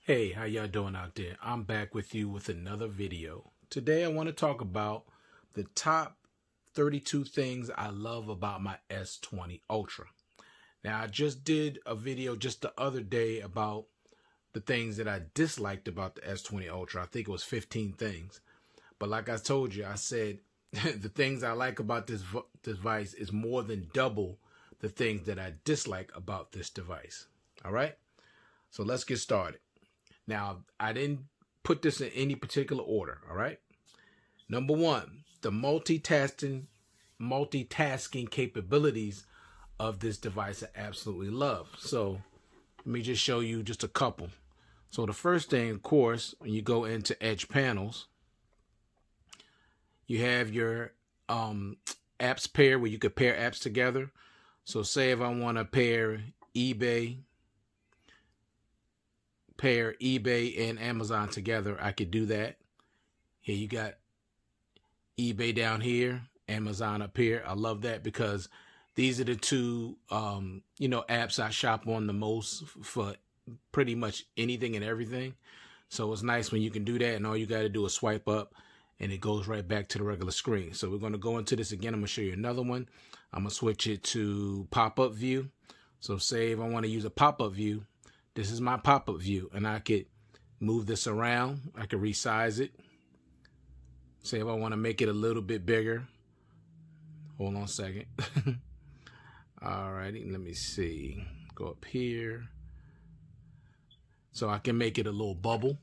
Hey, how y'all doing out there? I'm back with you with another video. Today I want to talk about the top 32 things I love about my S20 Ultra. Now, I just did a video just the other day about the things that I disliked about the S20 Ultra. I think it was 15 things. But like I told you, I said the things I like about this device is more than double the things that I dislike about this device. All right? So let's get started. Now, I didn't put this in any particular order, all right? Number one, the multitasking capabilities of this device I absolutely love. So let me just show you just a couple. So the first thing, of course, when you go into Edge Panels, you have your apps pair where you could pair apps together. So say if I want to pair eBay and Amazon together, I could do that. Here you got eBay down here, Amazon up here. I love that because these are the two apps I shop on the most for pretty much anything and everything. So it's nice when you can do that and all you got to do is swipe up and it goes right back to the regular screen. So we're going to go into this again. I'm going to show you another one. I'm going to switch it to pop-up view. So say if I want to use a pop-up view, this is my pop-up view, and I could move this around. I could resize it. Say if I want to make it a little bit bigger. Hold on a second. Alrighty, let me see. Go up here. So I can make it a little bubble.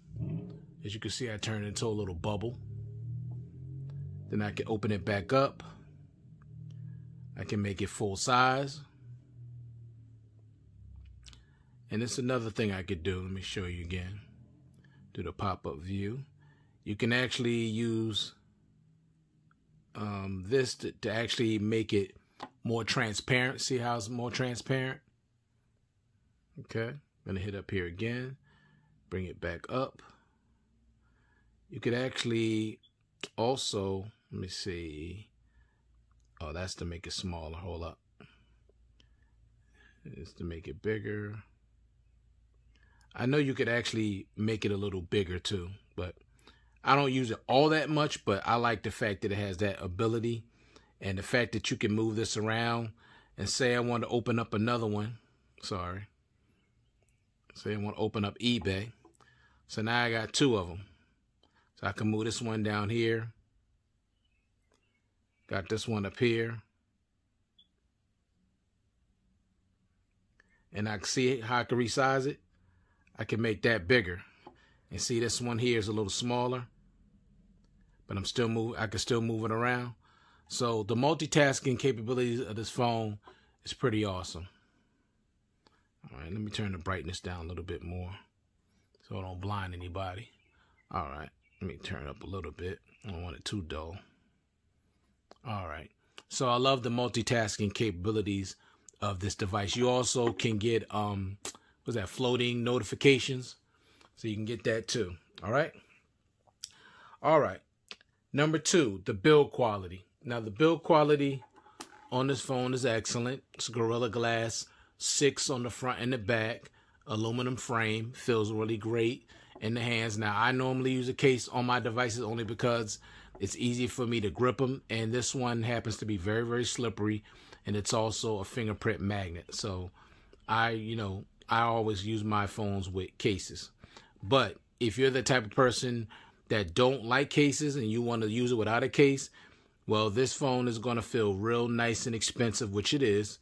As you can see, I turned it into a little bubble. Then I can open it back up. I can make it full size. And it's another thing I could do. Let me show you again. Do the pop-up view. You can actually use this to actually make it more transparent. See how it's more transparent? Okay. I'm going to hit up here again. Bring it back up. You could actually also, let me see. Oh, that's to make it smaller. Hold up. It's to make it bigger. I know you could actually make it a little bigger too, but I don't use it all that much, but I like the fact that it has that ability and the fact that you can move this around and say I want to open up another one. Sorry. Say I want to open up eBay. So now I got two of them. So I can move this one down here. Got this one up here. And I can see how I can resize it. I can make that bigger. And see, this one here is a little smaller, but I can still move it around. So the multitasking capabilities of this phone is pretty awesome. All right, let me turn the brightness down a little bit more so I don't blind anybody. All right, let me turn it up a little bit. I don't want it too dull. All right, so I love the multitasking capabilities of this device. You also can get what's that, floating notifications, so you can get that too. All right. Number two, the build quality. Now the build quality on this phone is excellent. It's Gorilla Glass 6 on the front and the back, aluminum frame, feels really great in the hands. Now I normally use a case on my devices only because it's easy for me to grip them, and this one happens to be very, very slippery, and it's also a fingerprint magnet. So I always use my phones with cases. But if you're the type of person that don't like cases and you want to use it without a case, well, this phone is going to feel real nice and expensive, which it is.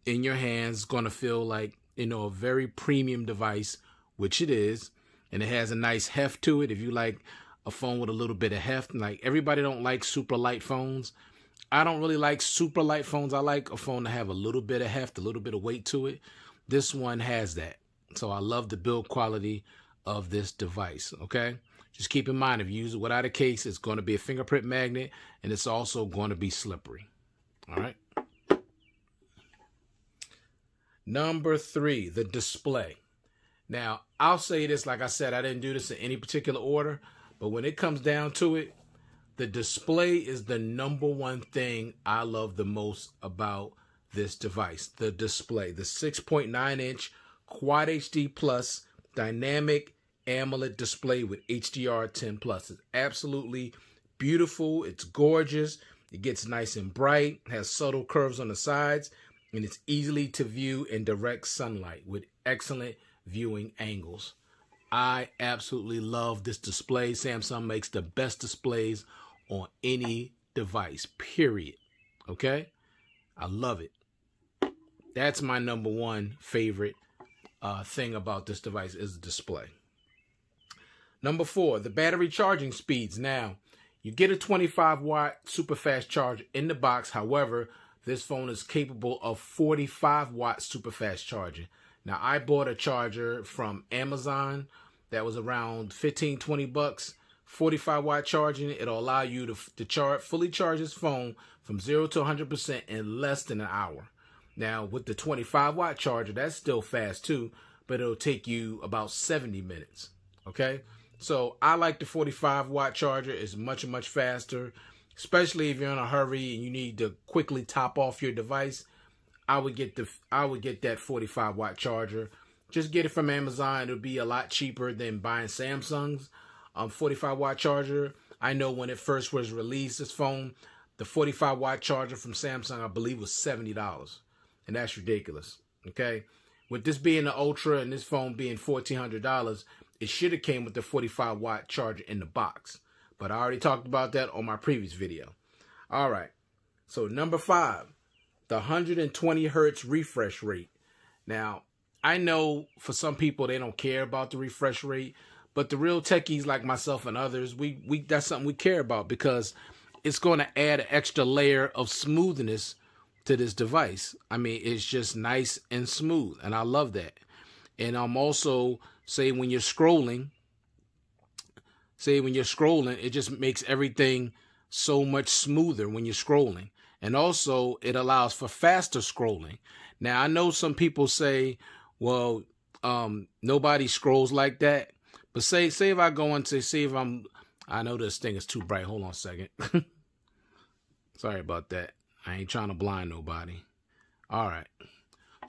In your hands, it's going to feel like, a very premium device, which it is. And it has a nice heft to it. If you like a phone with a little bit of heft, like everybody don't like super light phones. I don't really like super light phones. I like a phone to have a little bit of heft, a little bit of weight to it. This one has that. So I love the build quality of this device, okay? Just keep in mind, if you use it without a case, it's going to be a fingerprint magnet, and it's also going to be slippery, all right? Number three, the display. Now, I'll say this, like I said, I didn't do this in any particular order, but when it comes down to it, the display is the number one thing I love the most about this device. The display, the 6.9-inch Quad HD Plus dynamic AMOLED display with HDR10 Plus. It's absolutely beautiful. It's gorgeous. It gets nice and bright, has subtle curves on the sides, and it's easily to view in direct sunlight with excellent viewing angles. I absolutely love this display. Samsung makes the best displays on any device, period. Okay? I love it. That's my number one favorite thing about this device is the display. Number 4, the battery charging speeds. Now, you get a 25-watt super fast charger in the box. However, this phone is capable of 45-watt super fast charging. Now, I bought a charger from Amazon that was around $15-20. 45-watt charging. It'll allow you to fully charge this phone from 0 to 100% in less than an hour. Now, with the 25-watt charger, that's still fast too, but it'll take you about 70 minutes. Okay? So I like the 45-watt charger. It's much, much faster, especially if you're in a hurry and you need to quickly top off your device. I would get that 45-watt charger. Just get it from Amazon. It'll be a lot cheaper than buying Samsung's 45-watt charger. I know when it first was released, this phone, the 45-watt charger from Samsung, I believe, was $70. And that's ridiculous. Okay? With this being the Ultra and this phone being $1,400, it should have came with the 45-watt charger in the box. But I already talked about that on my previous video. All right. So number 5, the 120 hertz refresh rate. Now, I know for some people they don't care about the refresh rate, but the real techies like myself and others, that's something we care about because it's going to add an extra layer of smoothness to this device. I mean, it's just nice and smooth, and I love that. And I'm also say when you're scrolling, it just makes everything so much smoother when you're scrolling. And also it allows for faster scrolling. Now, I know some people say, well, nobody scrolls like that. But say if I go into, I know this thing is too bright. Hold on a second. Sorry about that. I ain't trying to blind nobody. All right.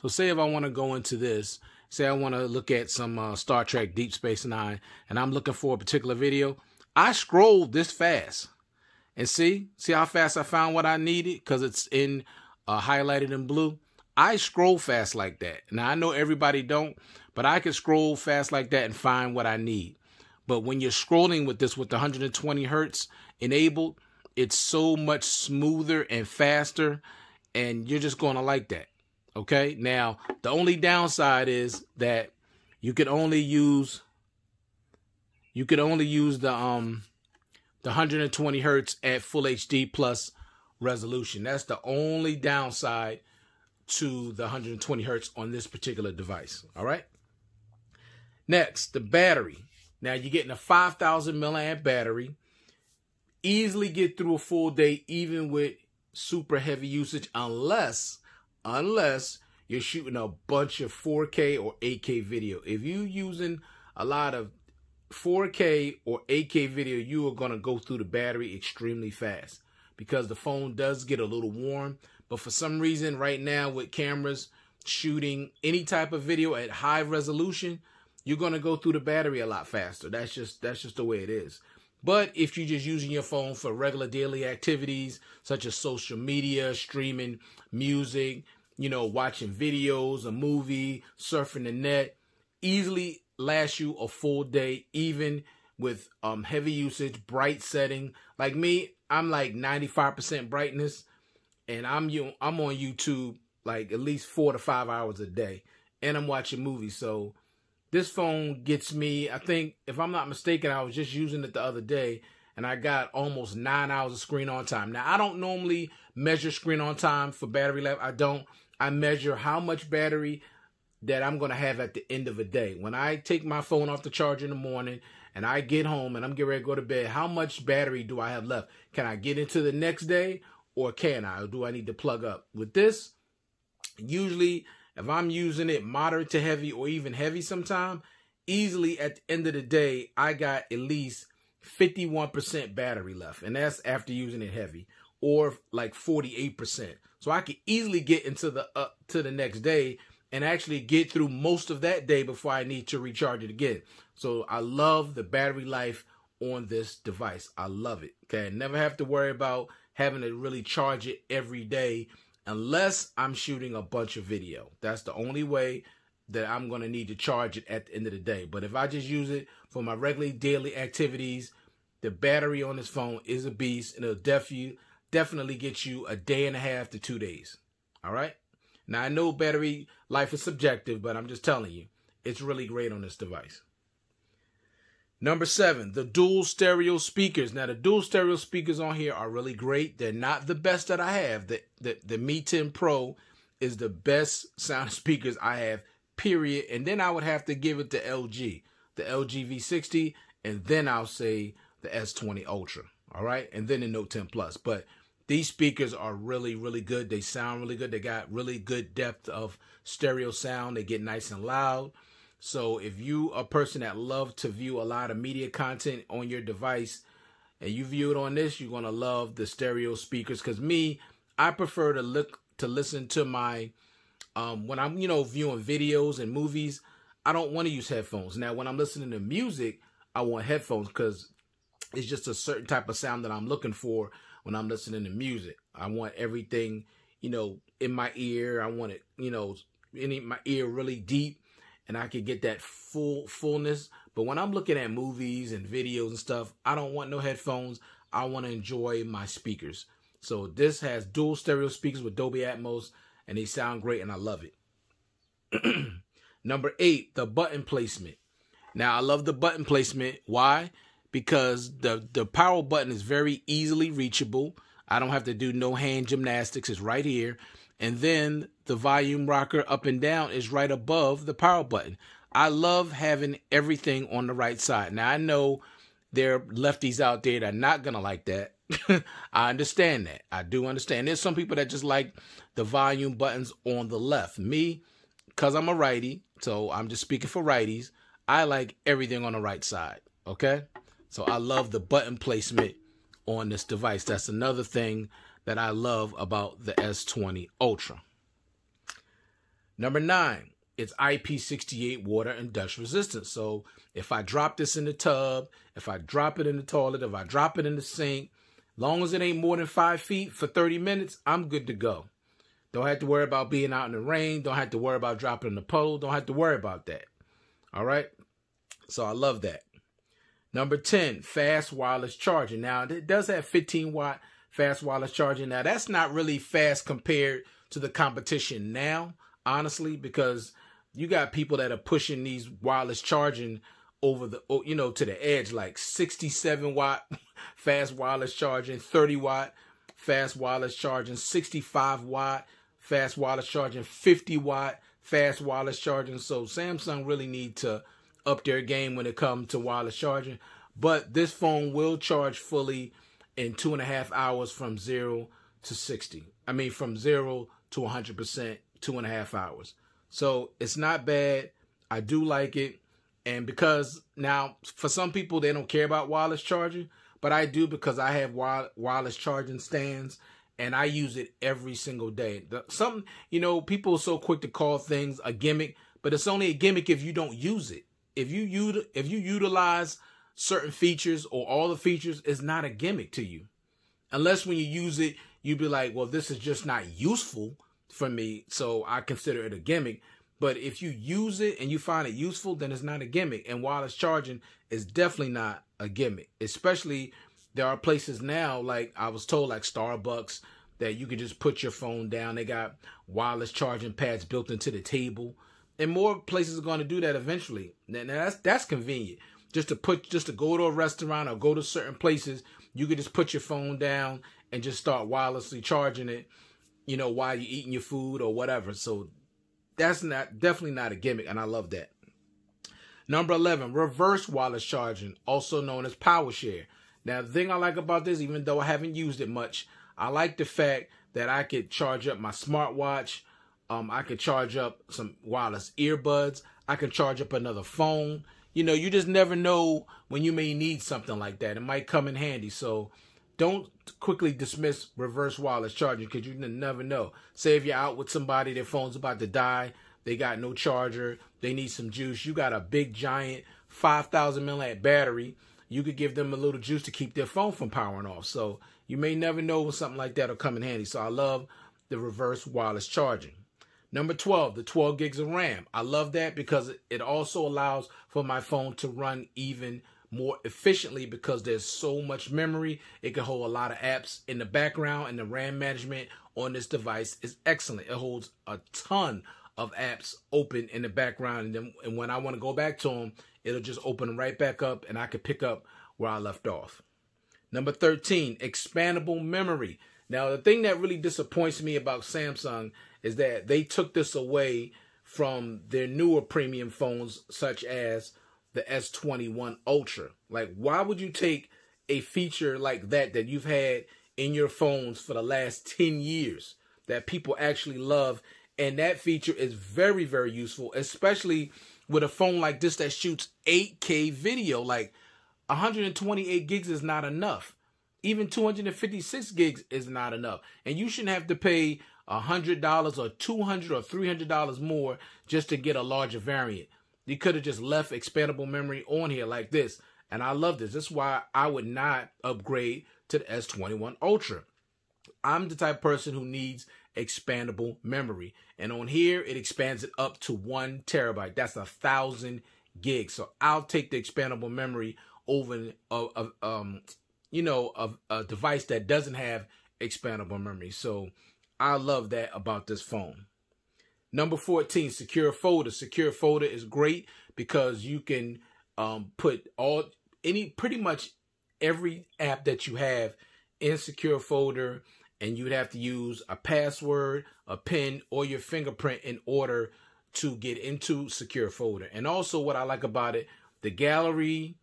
So say if I want to go into this, say I want to look at some Star Trek Deep Space Nine, and I'm looking for a particular video, I scroll this fast. And see how fast I found what I needed because it's in highlighted in blue. I scroll fast like that. Now, I know everybody don't, but I can scroll fast like that and find what I need. But when you're scrolling with this, with the 120 hertz enabled, it's so much smoother and faster, and you're just going to like that. Okay? Now, the only downside is that you could only use the 120 hertz at full HD plus resolution. That's the only downside to the 120 hertz on this particular device. All right. Next, the battery. Now you're getting a 5,000 milliamp battery. Easily get through a full day, even with super heavy usage, unless you're shooting a bunch of 4K or 8K video. If you're using a lot of 4K or 8K video, you are going to go through the battery extremely fast because the phone does get a little warm. But for some reason right now with cameras shooting any type of video at high resolution, you're going to go through the battery a lot faster. That's just the way it is. But if you're just using your phone for regular daily activities such as social media, streaming music, watching videos, a movie, surfing the net, easily last you a full day, even with heavy usage, bright setting. Like me, I'm like 95% brightness, and I'm on YouTube like at least 4 to 5 hours a day, and I'm watching movies. So this phone gets me, I think, if I'm not mistaken, I was just using it the other day, and I got almost 9 hours of screen on time. Now, I don't normally measure screen on time for battery life. I measure how much battery that I'm going to have at the end of the day. When I take my phone off the charger in the morning and I get home and I'm getting ready to go to bed, how much battery do I have left? Can I get into the next day, or can I? Or do I need to plug up? With this, usually if I'm using it moderate to heavy or even heavy sometime, easily at the end of the day, I got at least 51% battery left. And that's after using it heavy, or like 48%. So I could easily get into to the next day and actually get through most of that day before I need to recharge it again. So I love the battery life on this device. I love it. Okay, I never have to worry about having to really charge it every day unless I'm shooting a bunch of video. That's the only way that I'm going to need to charge it at the end of the day. But if I just use it for my regular daily activities, the battery on this phone is a beast, and it'll definitely get you a day and a half to 2 days. All right? Now, I know battery life is subjective, but I'm just telling you, it's really great on this device. Number 7, the dual stereo speakers. Now, the dual stereo speakers on here are really great. They're not the best that I have. The Mi 10 Pro is the best sound speakers I have, period. And then I would have to give it to LG, the LG V60, and then I'll say the S20 Ultra. All right? And then the Note 10 Plus. But these speakers are really, really good. They sound really good. They got really good depth of stereo sound. They get nice and loud. So if you are a person that loves to view a lot of media content on your device and you view it on this, you're going to love the stereo speakers. Because I prefer to listen to my, when I'm, viewing videos and movies, I don't want to use headphones. Now, when I'm listening to music, I want headphones because it's just a certain type of sound that I'm looking for when I'm listening to music. I want everything, in my ear. I want it, in my ear really deep, and I can get that fullness. But when I'm looking at movies and videos and stuff, I don't want no headphones. I want to enjoy my speakers. So this has dual stereo speakers with Dolby Atmos, and they sound great, and I love it. Number 8, the button placement. Now, I love the button placement. Why? Because the power button is very easily reachable. I don't have to do no hand gymnastics. It's right here. And then the volume rocker up and down is right above the power button. I love having everything on the right side. Now, I know there are lefties out there that are not going to like that. I understand that. I do understand. There's some people that just like the volume buttons on the left. Me, because I'm a righty, so I'm just speaking for righties, I like everything on the right side. Okay? So I love the button placement on this device. That's another thing that I love about the S20 Ultra. Number 9, it's IP68 water and dust resistant. So if I drop this in the tub, if I drop it in the toilet, if I drop it in the sink, long as it ain't more than 5 feet for 30 minutes, I'm good to go. Don't have to worry about being out in the rain. Don't have to worry about dropping in the puddle. Don't have to worry about that. All right? So I love that. Number 10, fast wireless charging. Now, it does have 15-watt fast wireless charging. Now, that's not really fast compared to the competition now, honestly, because you got people that are pushing these wireless charging over the, to the edge, like 67-watt fast wireless charging, 30-watt fast wireless charging, 65-watt fast wireless charging, 50-watt fast wireless charging. So Samsung really need to up their game when it comes to wireless charging. But this phone will charge fully in 2.5 hours from 0 to 60. I mean, from 0 to 100%, 2.5 hours. So it's not bad. I do like it. And because now, for some people, they don't care about wireless charging, but I do because I have wireless charging stands and I use it every single day. People are so quick to call things a gimmick, but it's only a gimmick if you don't use it. If you utilize certain features or all the features, it's not a gimmick to you. Unless when you use it, you'd be like, well, this is just not useful for me, so I consider it a gimmick. But if you use it and you find it useful, then it's not a gimmick. And wireless charging is definitely not a gimmick. Especially, there are places now, like I was told, like Starbucks, that you can just put your phone down. They got wireless charging pads built into the table. And more places are going to do that eventually. Now that's convenient. Just to go to a restaurant or go to certain places, you can just put your phone down and just start wirelessly charging it, while you're eating your food or whatever. So that's definitely not a gimmick, and I love that. Number 11, reverse wireless charging, also known as power share. Now, the thing I like about this, even though I haven't used it much, I like the fact that I could charge up my smartwatch. I could charge up some wireless earbuds. I can charge up another phone. You just never know when you may need something like that. It might come in handy. So don't quickly dismiss reverse wireless charging because you never know. Say if you're out with somebody, their phone's about to die, they got no charger, they need some juice. You got a big giant 5,000 milliamp battery. You could give them a little juice to keep their phone from powering off. So you may never know when something like that will come in handy. So I love the reverse wireless charging. Number 12, the 12 gigs of RAM. I love that because it also allows for my phone to run even more efficiently because there's so much memory. It can hold a lot of apps in the background, and the RAM management on this device is excellent. It holds a ton of apps open in the background, and when I want to go back to them, it'll just open right back up, and I can pick up where I left off. Number 13, expandable memory. Now, the thing that really disappoints me about Samsung is that they took this away from their newer premium phones, such as the S20 Ultra. Like, why would you take a feature like that you've had in your phones for the last 10 years that people actually love? And that feature is very, very useful, especially with a phone like this that shoots 8K video. Like, 128 gigs is not enough. Even 256 gigs is not enough. And you shouldn't have to pay $100 or $200 or $300 more just to get a larger variant. You could have just left expandable memory on here like this. And I love this. That's why I would not upgrade to the S21 Ultra. I'm the type of person who needs expandable memory. And on here, it expands it up to 1 terabyte. That's 1,000 gigs. So I'll take the expandable memory over a device that doesn't have expandable memory. So I love that about this phone. Number 14, secure folder. Secure folder is great because you can put pretty much every app that you have in secure folder, and you'd have to use a password, a PIN, or your fingerprint in order to get into secure folder. And also what I like about it, the gallery,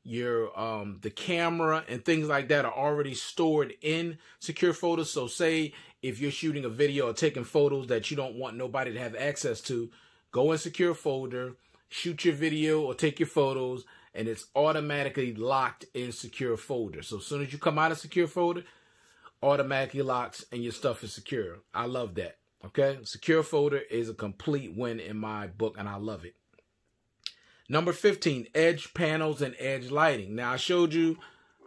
the camera, and things like that are already stored in secure folder. So say if you're shooting a video or taking photos that you don't want nobody to have access to, go in secure folder, shoot your video or take your photos, and it's automatically locked in secure folder. So as soon as you come out of secure folder, automatically locks and your stuff is secure. I love that. Okay, secure folder is a complete win in my book, and I love it. Number 15, edge panels and edge lighting. Now, I showed you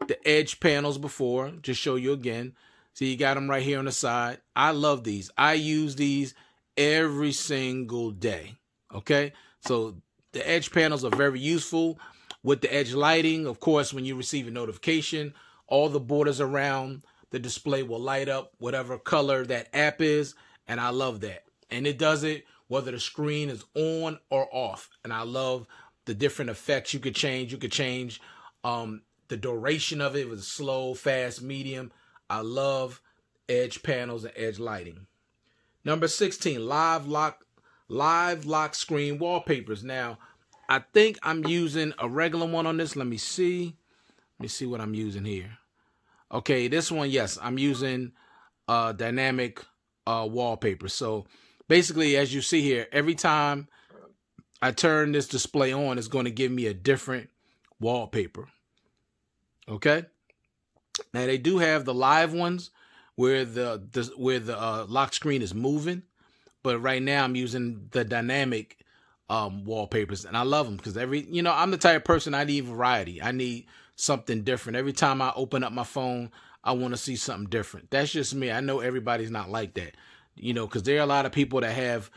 the edge panels before. Just show you again. See, you got them right here on the side. I love these. I use these every single day. Okay, so the edge panels are very useful. With the edge lighting, of course, when you receive a notification, all the borders around the display will light up whatever color that app is, and I love that. And it does it whether the screen is on or off, and I love the different effects you could change. You could change the duration of it with slow, fast, medium. I love edge panels and edge lighting. Number 16, live lock screen wallpapers. Now, I think I'm using a regular one on this. Let me see. Let me see what I'm using here. Okay, this one, yes, I'm using dynamic wallpaper. So basically, as you see here, every time I turn this display on, it's going to give me a different wallpaper. Okay. Now they do have the live ones where the lock screen is moving, but right now I'm using the dynamic wallpapers, and I love them because I'm the type of person, I need variety. I need something different. Every time I open up my phone, I want to see something different. That's just me. I know everybody's not like that, because there are a lot of people that have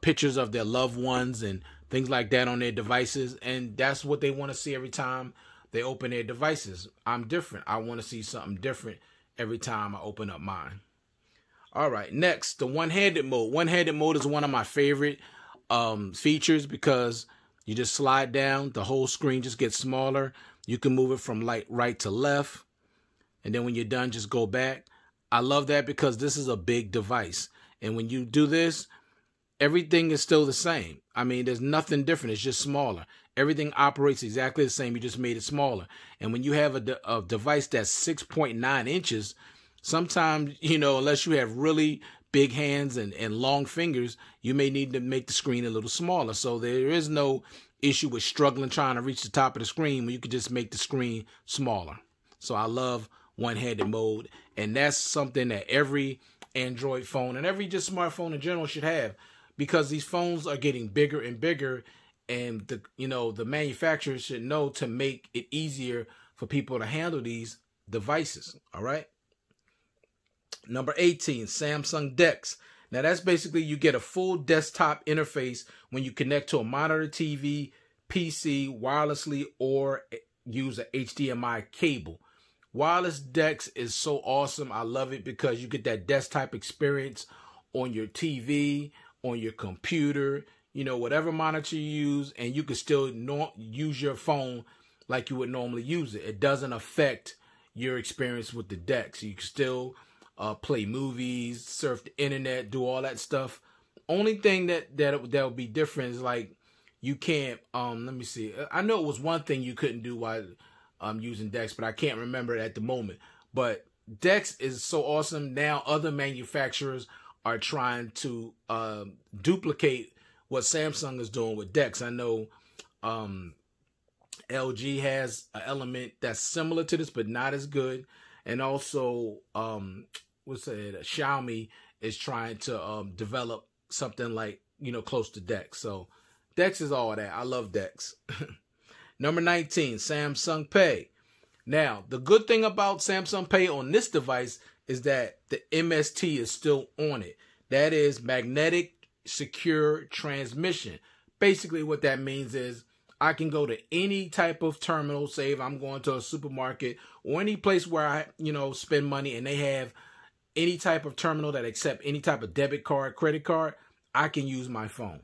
pictures of their loved ones and things like that on their devices, and that's what they want to see every time they open their devices. I'm different. I want to see something different every time I open up mine. All right, next, the one-handed mode. One-handed mode is one of my favorite features because you just slide down, the whole screen just gets smaller. You can move it from right to left, and then when you're done, just go back. I love that because this is a big device, and when you do this, everything is still the same. I mean, there's nothing different. It's just smaller. Everything operates exactly the same. You just made it smaller. And when you have a device that's 6.9 inches, sometimes, unless you have really big hands and long fingers, you may need to make the screen a little smaller. So there is no issue with struggling trying to reach the top of the screen when you could just make the screen smaller. So I love one-handed mode. And that's something that every Android phone and every just smartphone in general should have, because these phones are getting bigger and bigger, and the manufacturers should know to make it easier for people to handle these devices. All right. Number 18, Samsung DeX. Now that's basically you get a full desktop interface when you connect to a monitor, TV, PC wirelessly, or use a HDMI cable. Wireless DeX is so awesome. I love it because you get that desktop experience on your TV, on your computer, whatever monitor you use, and you can still use your phone like you would normally use it. It doesn't affect your experience with the DeX. You can still play movies, surf the internet, do all that stuff. Only thing that'll be different is like you can't. Let me see. I know it was one thing you couldn't do while using DeX, but I can't remember it at the moment. But DeX is so awesome. Now other manufacturers are trying to duplicate what Samsung is doing with DeX. I know LG has an element that's similar to this, but not as good. And also, Xiaomi is trying to develop something like, close to DeX. So DeX is all that. I love DeX. Number 19, Samsung Pay. Now, the good thing about Samsung Pay on this device is that the MST is still on it. That is magnetic secure transmission. Basically, what that means is I can go to any type of terminal, say if I'm going to a supermarket or any place where I, spend money, and they have any type of terminal that accept any type of debit card, credit card, I can use my phone.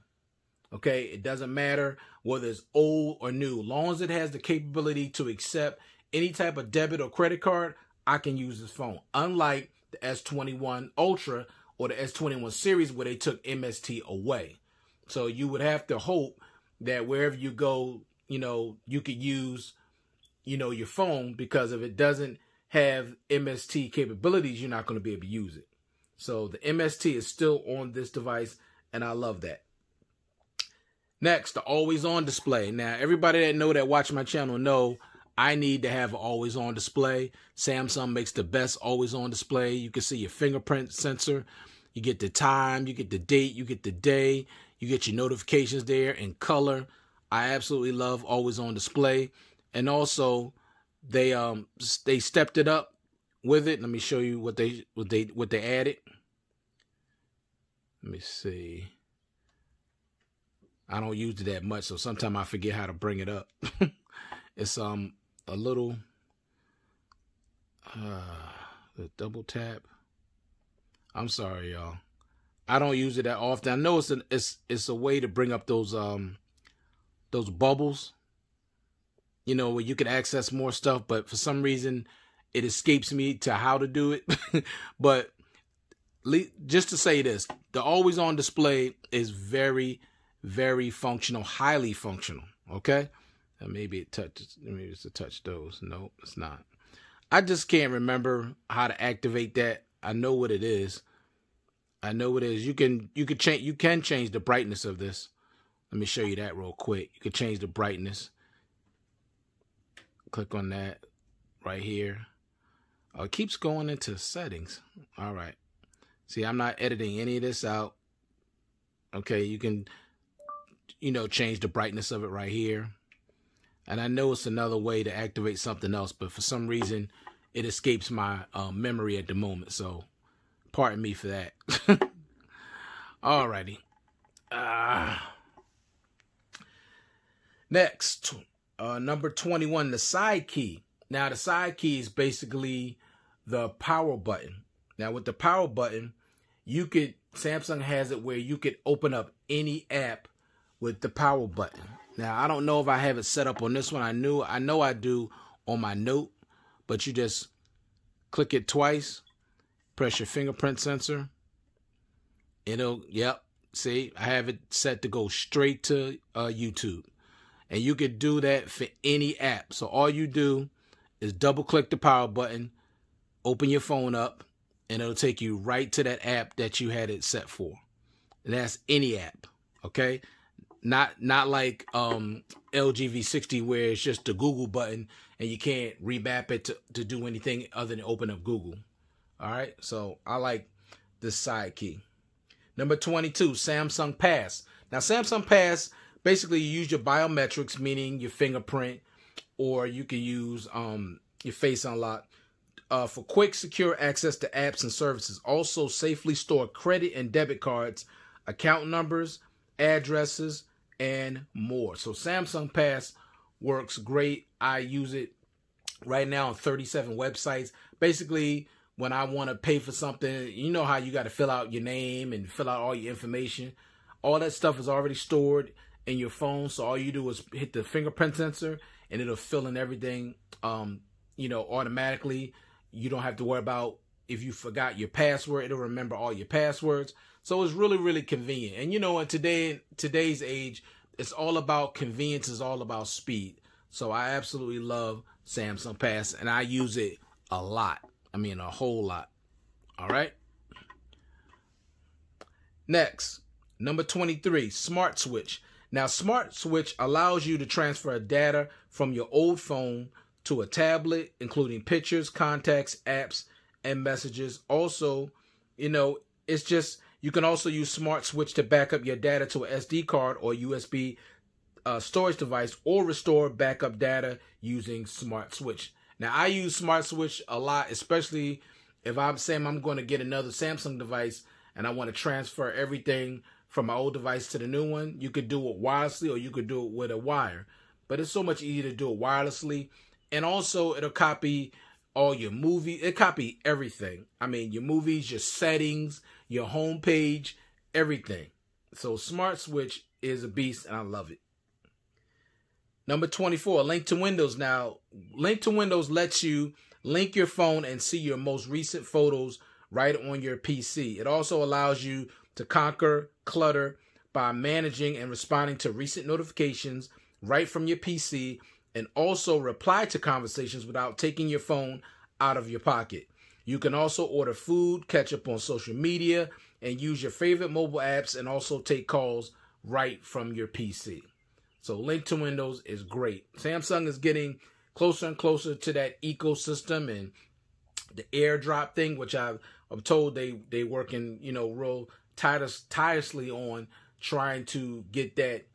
Okay, it doesn't matter whether it's old or new. As long as it has the capability to accept any type of debit or credit card, I can use this phone. Unlike the S21 Ultra or the S21 series where they took MST away. So you would have to hope that wherever you go, you could use, your phone, because if it doesn't have MST capabilities, you're not going to be able to use it. So the MST is still on this device, and I love that. Next, the always on display. Now, everybody that watch my channel know I need to have an always on display. Samsung makes the best always on display. You can see your fingerprint sensor. You get the time, you get the date, you get the day, you get your notifications there in color. I absolutely love always on display. And also they stepped it up with it. Let me show you what they added. Let me see. I don't use it that much, so sometimes I forget how to bring it up. It's a little the double tap. I'm sorry, y'all. I don't use it that often. I know it's a way to bring up those bubbles, where you can access more stuff, but for some reason it escapes me to how to do it. But just to say this, the always on display is very, very functional, highly functional. Okay. And maybe it's to touch those. No, it's not. I just can't remember how to activate that. I know what it is. You can change the brightness of this. Let me show you that real quick. You can change the brightness. Click on that right here. Oh, it keeps going into settings. All right. See, I'm not editing any of this out. Okay, you can, change the brightness of it right here. And I know it's another way to activate something else, but for some reason, it escapes my memory at the moment. So, pardon me for that. Alrighty. Next, number 21, the side key. Now, the side key is basically the power button. Now, with the power button, Samsung has it where you could open up any app with the power button. Now, I don't know if I have it set up on this one. I know I do on my Note, but you just click it twice, press your fingerprint sensor. See, I have it set to go straight to YouTube. And you could do that for any app. So all you do is double click the power button, open your phone up, and it'll take you right to that app that you had it set for. And that's any app, okay? Not like LG V60 where it's just the Google button and you can't remap it to do anything other than open up Google. All right, so I like this side key. Number 22, Samsung Pass. Now, Samsung Pass, basically you use your biometrics, meaning your fingerprint, or you can use your face unlock for quick, secure access to apps and services. Also, safely store credit and debit cards, account numbers, addresses, and more. So Samsung Pass works great. I use it right now on 37 websites. Basically, when I want to pay for something, you know how you got to fill out your name and fill out all your information. All that stuff is already stored in your phone. So all you do is hit the fingerprint sensor and it'll fill in everything, automatically. You don't have to worry about if you forgot your password. It'll remember all your passwords. So it's really, really convenient. And, in today's age, it's all about convenience. It's all about speed. So I absolutely love Samsung Pass, and I use it a lot. I mean, a whole lot. All right. Next, number 23, Smart Switch. Now, Smart Switch allows you to transfer data from your old phone to a tablet, including pictures, contacts, apps, and messages. Also, it's just, you can also use Smart Switch to back up your data to an SD card or USB storage device, or restore backup data using Smart Switch. Now, I use Smart Switch a lot, especially if I'm saying I'm going to get another Samsung device and I want to transfer everything from my old device to the new one. You could do it wirelessly or you could do it with a wire. But it's so much easier to do it wirelessly. And also, it'll copy all your movies. It copy everything. I mean, your movies, your settings, your home page, everything. So Smart Switch is a beast, and I love it. Number 24, Link to Windows. Now, Link to Windows lets you link your phone and see your most recent photos right on your PC. It also allows you to conquer clutter by managing and responding to recent notifications right from your PC, and also reply to conversations without taking your phone out of your pocket. You can also order food, catch up on social media, and use your favorite mobile apps, and also take calls right from your PC. So Link to Windows is great. Samsung is getting closer and closer to that ecosystem, and the AirDrop thing, which I'm told they working, real tirelessly on trying to get that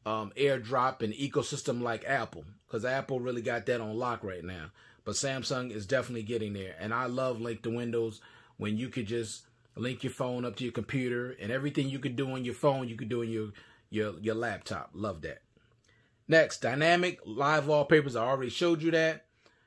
AirDrop and ecosystem like Apple, because Apple really got that on lock right now. But Samsung is definitely getting there, and I love Link to Windows, when you could just link your phone up to your computer, and everything you could do on your phone, you could do on your laptop. Love that. Next, dynamic live wallpapers. I already showed you that.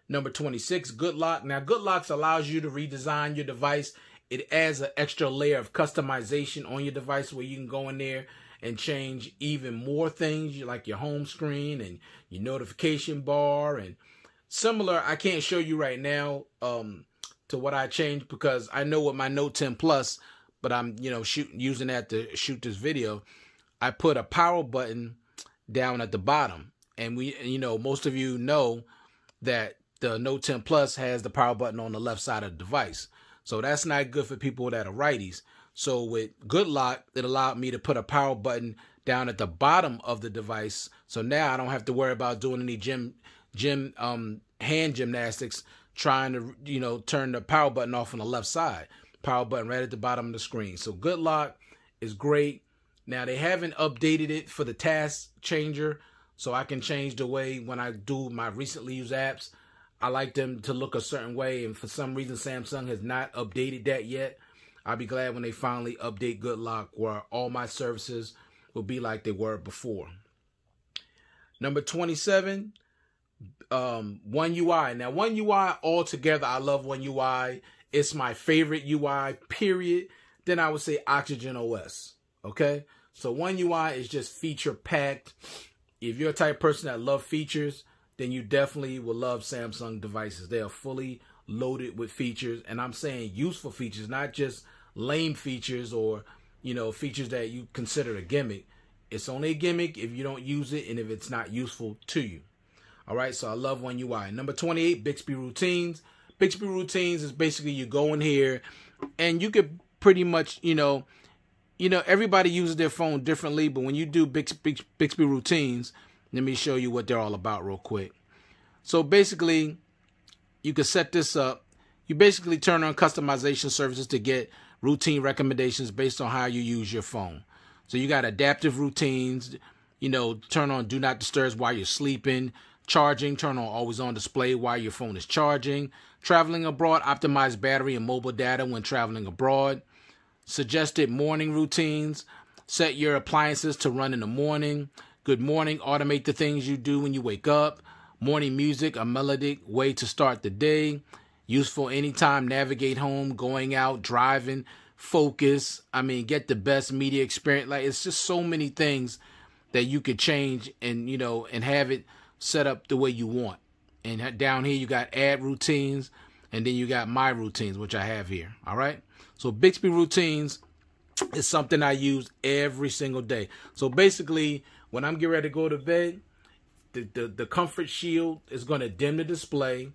Number 26, Good Lock. Now, Good Locks allows you to redesign your device. It adds an extra layer of customization on your device where you can go in there and change even more things, like your home screen and your notification bar and similar. I can't show you right now to what I changed, because I know with my Note 10 Plus, but I'm using that to shoot this video. I put a power button down at the bottom, and most of you know that the Note 10 Plus has the power button on the left side of the device, so that's not good for people that are righties. So with Good Lock, it allowed me to put a power button down at the bottom of the device, so now I don't have to worry about doing any hand gymnastics trying to turn the power button off on the left side. Power button right at the bottom of the screen. So Good Lock is great. Now, they haven't updated it for the task changer, so I can change the way when I do my recently used apps. I like them to look a certain way, and for some reason Samsung has not updated that yet. I'll be glad when they finally update Good Lock, where all my services will be like they were before. Number 27, One UI. Now, One UI altogether, I love One UI. It's my favorite UI, period. Then I would say Oxygen OS. Okay? So One UI is just feature packed. If you're a type of person that loves features, then you definitely will love Samsung devices. They are fully loaded with features, and I'm saying useful features, not just lame features or features that you consider a gimmick. It's only a gimmick if you don't use it and if it's not useful to you. All right, so I love One UI. Number 28, Bixby Routines. Bixby Routines is basically you go in here and you could pretty much, everybody uses their phone differently, but when you do Bixby Routines, let me show you what they're all about real quick. So basically, you can set this up. You basically turn on customization services to get routine recommendations based on how you use your phone. So you got adaptive routines, turn on do not disturb while you're sleeping. Charging, turn on always on display while your phone is charging. Traveling abroad, optimize battery and mobile data when traveling abroad. Suggested morning routines, set your appliances to run in the morning. Good morning, automate the things you do when you wake up. Morning music, a melodic way to start the day. Useful anytime, navigate home, going out, driving, focus. Get the best media experience. Like, it's just so many things that you could change and have it set up the way you want. And down here you got add routines, and then you got my routines, which I have here. All right. So Bixby Routines is something I use every single day. So basically, when I'm getting ready to go to bed, the comfort shield is going to dim the display.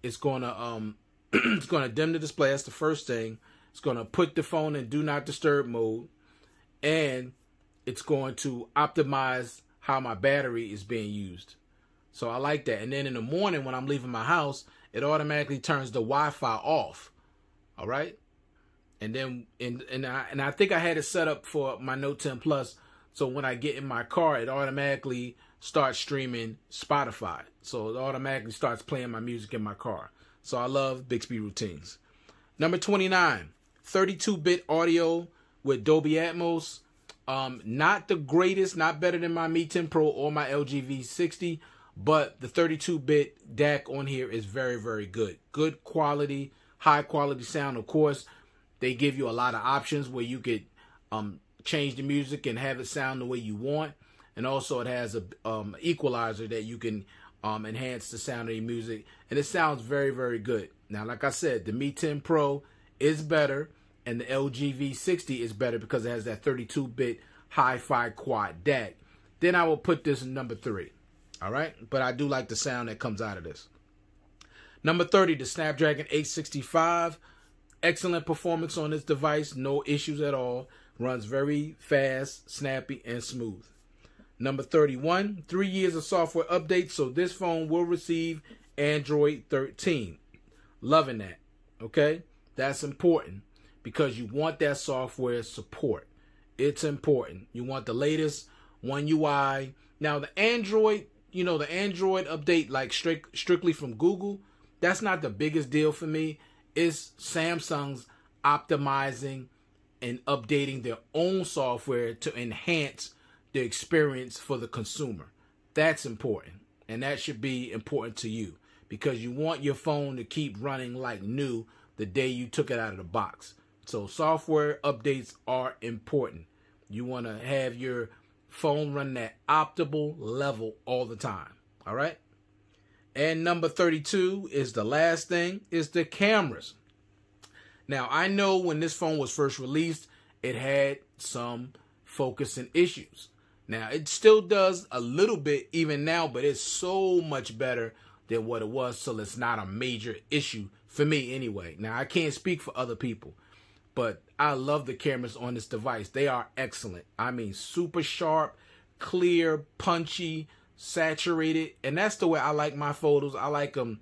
It's going to it's going to dim the display. That's the first thing. It's going to put the phone in do not disturb mode, and it's going to optimize how my battery is being used. So I like that. And then in the morning when I'm leaving my house, it automatically turns the Wi-Fi off. All right. And then and I think I had it set up for my Note 10 Plus. So when I get in my car, it automatically starts streaming Spotify. So it automatically starts playing my music in my car. So I love Bixby Routines. Number 29, 32-bit audio with Dolby Atmos. Not the greatest, not better than my Mi 10 Pro or my LG V60, but the 32-bit DAC on here is very, very good. Good quality, high quality sound. Of course, they give you a lot of options where you could change the music and have it sound the way you want. And also it has a equalizer that you can enhance the sound of your music. And it sounds very, very good. Now, like I said, the Mi 10 Pro is better, and the LG V60 is better because it has that 32-bit hi-fi quad DAC. Then I will put this in number 3. All right? But I do like the sound that comes out of this. Number 30, the Snapdragon 865. Excellent performance on this device. No issues at all. Runs very fast, snappy, and smooth. Number 31, 3 years of software updates. So this phone will receive Android 13. Loving that. Okay? That's important because you want that software support. It's important. You want the latest One UI. Now, the Android, the Android update, like strictly from Google, that's not the biggest deal for me. It's Samsung's optimizing and updating their own software to enhance the experience for the consumer. That's important. And that should be important to you because you want your phone to keep running like new the day you took it out of the box. So software updates are important. You want to have your phone run at optimal level all the time. All right. And number 32 is the last thing, is the cameras. Now, I know when this phone was first released, it had some focusing issues. Now, it still does a little bit even now, but it's so much better than what it was, so it's not a major issue for me anyway. Now, I can't speak for other people, but I love the cameras on this device. They are excellent. I mean, super sharp, clear, punchy, saturated, and that's the way I like my photos. I like them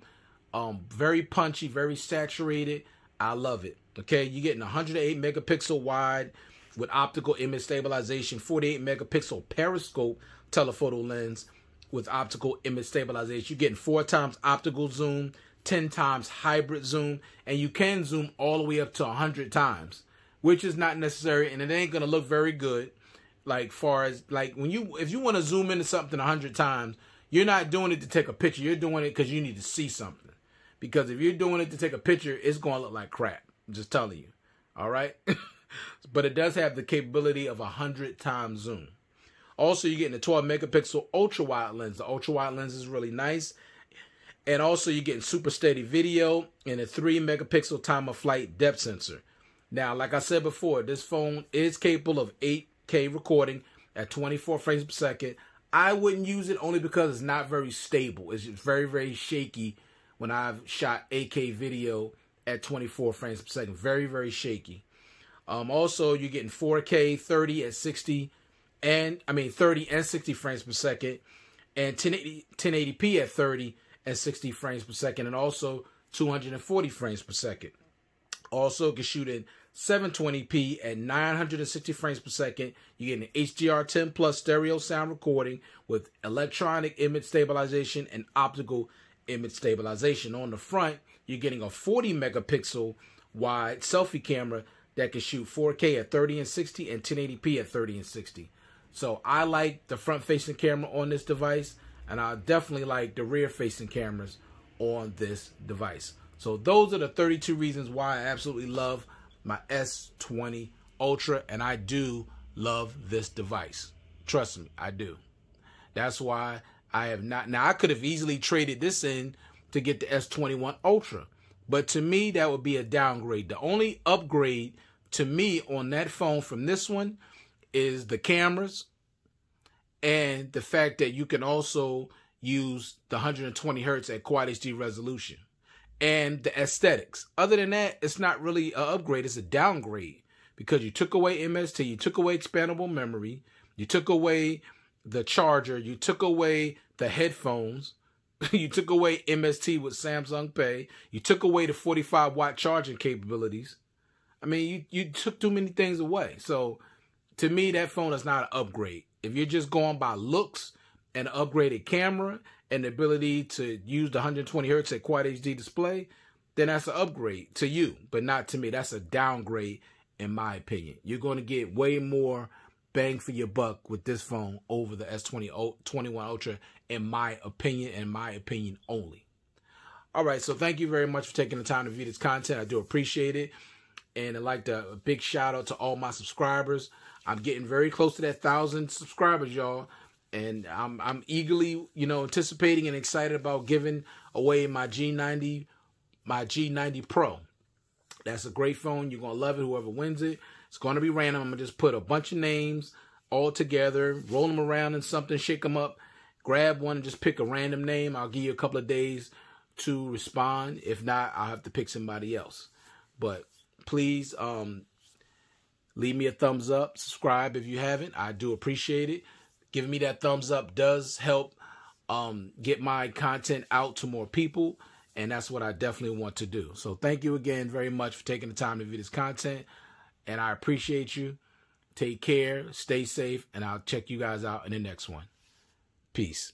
very punchy, very saturated. I love it. Okay, you're getting 108 megapixel wide with optical image stabilization, 48 megapixel periscope telephoto lens with optical image stabilization. You're getting 4 times optical zoom, 10 times hybrid zoom, and you can zoom all the way up to 100 times, which is not necessary, and it ain't gonna look very good. Like far as like if you want to zoom into something 100 times, you're not doing it to take a picture. You're doing it because you need to see something. Because if you're doing it to take a picture, it's going to look like crap. I'm just telling you. All right. But it does have the capability of 100 times zoom. Also, you're getting a 12 megapixel ultra wide lens. The ultra wide lens is really nice. And also you're getting super steady video and a 3 megapixel time of flight depth sensor. Now, like I said before, this phone is capable of 8K recording at 24 frames per second. I wouldn't use it only because it's not very stable. It's just very, very shaky when I've shot 8K video at 24 frames per second. Very, very shaky. Also, you're getting 4K 30 at 60 and 30 and 60 frames per second, and 1080p at 30 and 60 frames per second, and also 240 frames per second. Also, can shoot in 720p at 960 frames per second. You get an HDR10 plus stereo sound recording with electronic image stabilization and optical image stabilization. On the front, you're getting a 40 megapixel wide selfie camera that can shoot 4K at 30 and 60 and 1080p at 30 and 60. So I like the front-facing camera on this device, and I definitely like the rear-facing cameras on this device. So those are the 32 reasons why I absolutely love my S20 Ultra, and I do love this device. Trust me, I do. That's why I have not. Now, I could have easily traded this in to get the S21 Ultra, but to me, that would be a downgrade. The only upgrade to me on that phone from this one is the cameras and the fact that you can also use the 120 hertz at quad HD resolution and the aesthetics. Other than that, it's not really an upgrade. It's a downgrade because you took away MST, you took away expandable memory, you took away the charger, you took away the headphones, you took away MST with Samsung Pay, you took away the 45-watt charging capabilities. I mean, you took too many things away. So to me, that phone is not an upgrade. If you're just going by looks and an upgraded camera and the ability to use the 120 hertz at quad HD display, then that's an upgrade to you, but not to me. That's a downgrade in my opinion. You're going to get way more bang for your buck with this phone over the S21 Ultra in my opinion, and my opinion only. All right, so thank you very much for taking the time to view this content. I do appreciate it. And I'd like to a big shout out to all my subscribers. I'm getting very close to that 1,000 subscribers, y'all. And I'm eagerly, anticipating and excited about giving away my G90 Pro. That's a great phone. You're going to love it, whoever wins it. It's going to be random. I'm going to just put a bunch of names all together, roll them around in something, shake them up, grab one and just pick a random name. I'll give you a couple of days to respond. If not, I'll have to pick somebody else. But please leave me a thumbs up. Subscribe if you haven't. I do appreciate it. Giving me that thumbs up does help get my content out to more people. And that's what I definitely want to do. So thank you again very much for taking the time to view this content. And I appreciate you. Take care. Stay safe. And I'll check you guys out in the next one. Peace.